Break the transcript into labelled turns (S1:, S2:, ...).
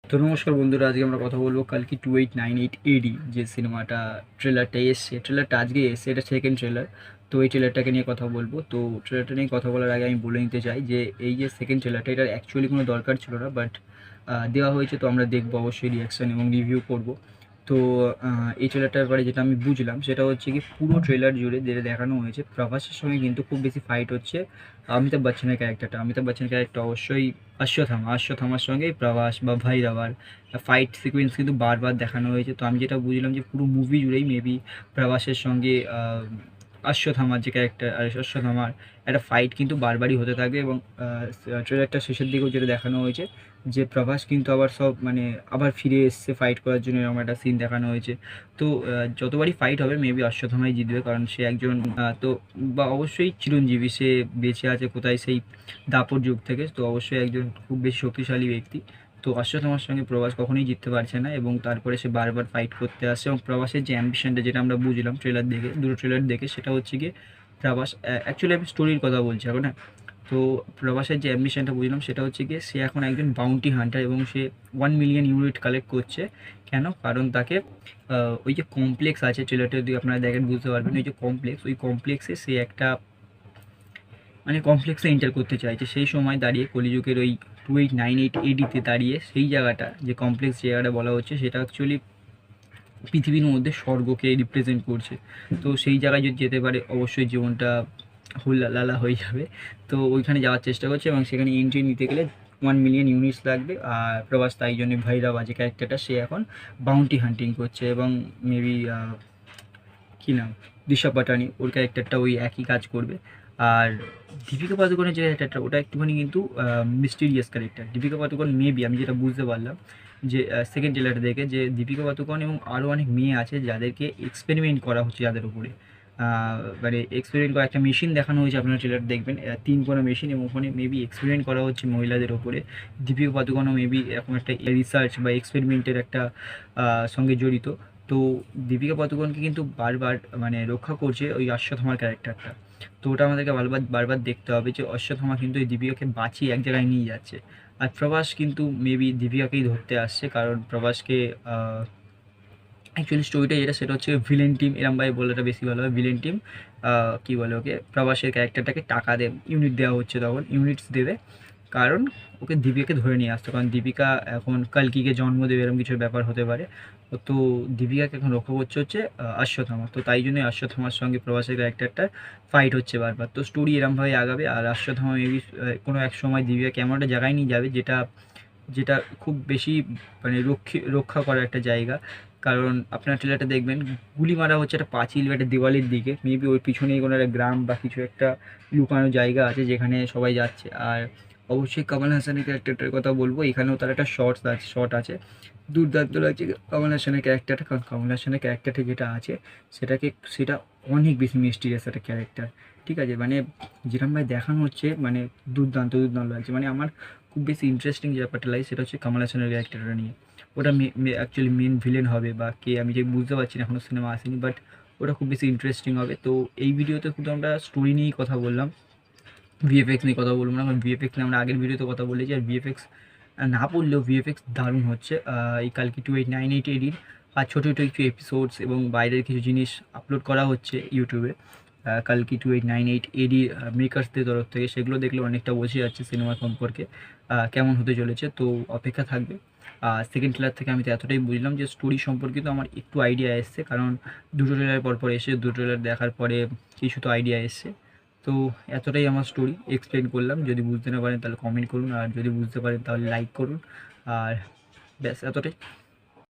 S1: তো নমস্কার বন্ধুরা, আজকে আমরা কথা বলবো কালকি 2898 এডি যে সিনেমাটা ট্রেলারটা এসছে, ট্রেলারটা আজকে এসছে, এটা সেকেন্ড ট্রেলার। তো এই ট্রেলারটাকে নিয়ে কথা বলবো। তো ট্রেলারটা নিয়ে কথা বলার আগে আমি বলে নিতে চাই যে এই যে সেকেন্ড ট্রেলারটা, এটার অ্যাকচুয়ালি কোনো দরকার ছিল না, বাট দেওয়া হয়েছে, তো আমরা দেখবো অবশ্যই, রিয়াকশান এবং রিভিউ করব। তো এই ট্রেলারটার ব্যাপারে যেটা আমি বুঝলাম সেটা হচ্ছে কি, পুরো ট্রেলার জুড়ে যেটা দেখানো হয়েছে, প্রভাসের সঙ্গে কিন্তু খুব বেশি ফাইট হচ্ছে অমিতাভ বচ্চনের ক্যারেক্টারটা। অমিতাভ বচ্চনের ক্যারেক্টার অবশ্যই অশ্বথামার সঙ্গে প্রভাস বা ভৈরবার ফাইট সিকোয়েন্স কিন্তু বারবার দেখানো হয়েছে। তো আমি যেটা বুঝলাম যে পুরো মুভি জুড়েই মেবি প্রভাসের সঙ্গে অশ্বথামার যে ক্যারেক্টার, আর অশ্বথামার একটা ফাইট কিন্তু বারবারই হতে থাকবে। এবং ট্রেলারটা শেষের দিকেও যেটা দেখানো হয়েছে যে প্রভাস কিন্তু আবার সব মানে আবার ফিরে এসছে ফাইট করার জন্য, এরকম একটা সিন দেখানো হয়েছে। তো যতবারই ফাইট হবে মেবি অশ্বত্থামাই জিতবে, কারণ সে একজন তো বা অবশ্যই চিরঞ্জীবী, সে বেঁচে আছে কোথায় সেই দাপর যুগ থেকে, তো অবশ্যই একজন খুব বেশি শক্তিশালী ব্যক্তি। তো অশ্বত্থামার সঙ্গে প্রভাস কখনোই জিততে পারছে না, এবং তারপরে সে বারবার ফাইট করতে আসছে। এবং প্রভাসের যে অ্যাম্বিশনটা, যেটা আমরা বুঝলাম ট্রেলার দেখে, দুটো ট্রেলার দেখে, সেটা হচ্ছে গিয়ে প্রভাস অ্যাকচুয়ালি আমি স্টোরির কথা বলছি এখন, হ্যাঁ। তো প্রভাসের যে অ্যাম্বিশনটা বুঝলাম সেটা হচ্ছে গিয়ে সে এখন একজন বাউন্টি হান্টার, এবং সে 1 মিলিয়ন ইউনিট কালেক্ট করছে। কেন? কারণ তাকে ওই যে কমপ্লেক্স আছে, ট্রেলারটা যদি আপনারা দেখেন বুঝতে পারবেন, ওই যে কমপ্লেক্স, ওই কমপ্লেক্সে সে একটা মানে কমপ্লেক্সে এন্টার করতে চাইছে। সেই সময় দাঁড়িয়ে কলিযুগের ওই 2898 এডিতে দাঁড়িয়ে সেই জায়গাটা, যে কমপ্লেক্স জায়গাটা বলা হচ্ছে, সেটা অ্যাকচুয়ালি পৃথিবীর মধ্যে স্বর্গকে রিপ্রেজেন্ট করছে। তো সেই জায়গায় যদি যেতে পারে অবশ্যই জীবনটা হুল্লালা হয়ে যাবে। তো ওইখানে যাওয়ার চেষ্টা করছে, এবং সেখানে এন্ট্রি নিতে গেলে 1 মিলিয়ন ইউনিটস লাগবে। আর প্রভাস তাই জন্য ভৈরবা যে ক্যারেক্টারটা, সে এখন বাউন্টি হান্টিং করছে। এবং মেবি কী নাম, দিশা পাটানি, ওর ক্যারেক্টারটা ওই একই কাজ করবে। আর দীপিকা পাদুকোনের যে ক্যারেক্টারটা, ওটা একটুখানি কিন্তু mysterious character. Deepika Padukone maybe, আমি যেটা বুঝতে পারলাম যে সেকেন্ড ট্রেলারটা দেখে, যে দীপিকা পাদুকোন এবং আরও অনেক মেয়ে আছে যাদেরকে এক্সপেরিমেন্ট করা হচ্ছে যাদের উপরে। মানে এক্সপেরিমেন্ট করা একটা মেশিন দেখানো হয়েছে, আপনারা ট্রেলার দেখবেন, 3 কোনা মেশিন, এবং ওখানে মেবি এক্সপেরিমেন্ট করা হচ্ছে মহিলাদের ওপরে। দীপিকা পাদুকোনও মেবি এরকম একটা রিসার্চ বা এক্সপেরিমেন্টের একটা সঙ্গে জড়িত। তো দীপিকা পাদুকোনকে কিন্তু বারবার মানে রক্ষা করছে ওই অশ্বত্থামার ক্যারেক্টারটা। তো ওটা আমাদেরকে বারবার বারবার দেখতে হবে যে অশ্বত্থামা কিন্তু এই দীপিকাকে বাঁচিয়ে এক জায়গায় নিয়ে যাচ্ছে। আর প্রভাস কিন্তু মেবি দীপিকাকেই ধরতে আসছে, কারণ প্রভাসকে অ্যাকচুয়ালি স্টোরিটা যেটা, সেটা হচ্ছে ভিলেন টিম, এরমভাবে বলাটা বেশি ভালো হবে। ভিলেন টিম কী বলে ওকে, প্রভাসের ক্যারেক্টারটাকে টাকা দেবে, ইউনিট দেওয়া হচ্ছে, তখন ইউনিটস দেবে, কারণ ওকে দীপিকাকে ধরে নিয়ে আসতো, কারণ দীপিকা এখন কালকিকে জন্ম দেবে, এরকম কিছু ব্যাপার হতে পারে। তো দীপিকাকে এখন রক্ষা করছে হচ্ছে অশ্বত্থামা। তো তাই জন্যই অশ্বত্থামার সঙ্গে প্রভাসের ক্যারেক্টারটার ফাইট হচ্ছে বারবার। তো স্টোরি এরমভাবে আগাবে। আর অশ্বত্থামা মেবি কোনো এক সময় দীপিকাকে এমন একটা জায়গায় নিয়ে যাবে, যেটা যেটা খুব বেশি মানে রক্ষা করার একটা জায়গা। কারণ আপনার ট্রেলারটা দেখবেন, গুলি মারা হচ্ছে একটা পাঁচিল বা একটা দেওয়ালের দিকে, মেবি ওই পিছনেই কোনো একটা গ্রাম বা কিছু একটা লুকানো জায়গা আছে যেখানে সবাই যাচ্ছে। আর অবশ্যই কমল হাসানের ক্যারেক্টারটার কথা বলবো, এখানেও তার একটা শট আছে, দুর্দান্ত লাগছে কমল হাসানের ক্যারেক্টারটা। কারণ কমল হাসানের ক্যারেক্টারটা যেটা আছে, সেটা অনেক বেশি মিস্টিরিয়াস একটা ক্যারেক্টার। ঠিক আছে, মানে যেরকমভাবে দেখানো হচ্ছে, মানে দুর্দান্ত দুর্দান্ত লাগছে। মানে আমার খুব বেশি ইন্টারেস্টিং যে ব্যাপারটা লাগে, সেটা হচ্ছে কমল হাসানের ক্যারেক্টারটা নিয়ে। ওটা অ্যাকচুয়ালি মেন ভিলেন হবে বা কে, আমি ঠিক বুঝতে পারছি না, এখনও সিনেমা আসেনি, বাট ওটা খুব বেশি ইন্টারেস্টিং হবে। তো এই ভিডিওতে শুধু আমরা স্টোরি নিয়েই কথা বললাম, ভিএফএক্স নিয়ে কথা বলবো না, কারণ ভিএফএক্স নিয়ে আমরা আগের ভিডিওতে কথা বলেছি। আর ভিএফএক্স না বললেও ভিএফএক্স দারুণ হচ্ছে। এই কালকে 2898 এডির আর ছোটো ছোটো কিছু এপিসোডস এবং বাইরের কিছু জিনিস আপলোড করা হচ্ছে ইউটিউবে কালকি 2898 এডির মেকার্সদের তরফ থেকে। সেগুলো দেখলে অনেকটা বোঝা যাচ্ছে সিনেমা সম্পর্কে কেমন হতে চলেছে। তো অপেক্ষা থাকবে। সেকেন্ড ট্রেলার থেকে আমি তো এতটাই বুঝলাম যে স্টোরি সম্পর্কিত আমার একটু আইডিয়া এসছে, কারণ দুটো ট্রেলার পর এসে, দুটো ট্রেলার দেখার পরে কিছু তো আইডিয়া এসছে। তো এতটাই আমার স্টোরি এক্সপ্লেন করলাম। যদি বুঝতে না পারেন তাহলে কমেন্ট করুন, আর যদি বুঝতে পারেন তাহলে লাইক করুন। আর ব্যাস এতটাই।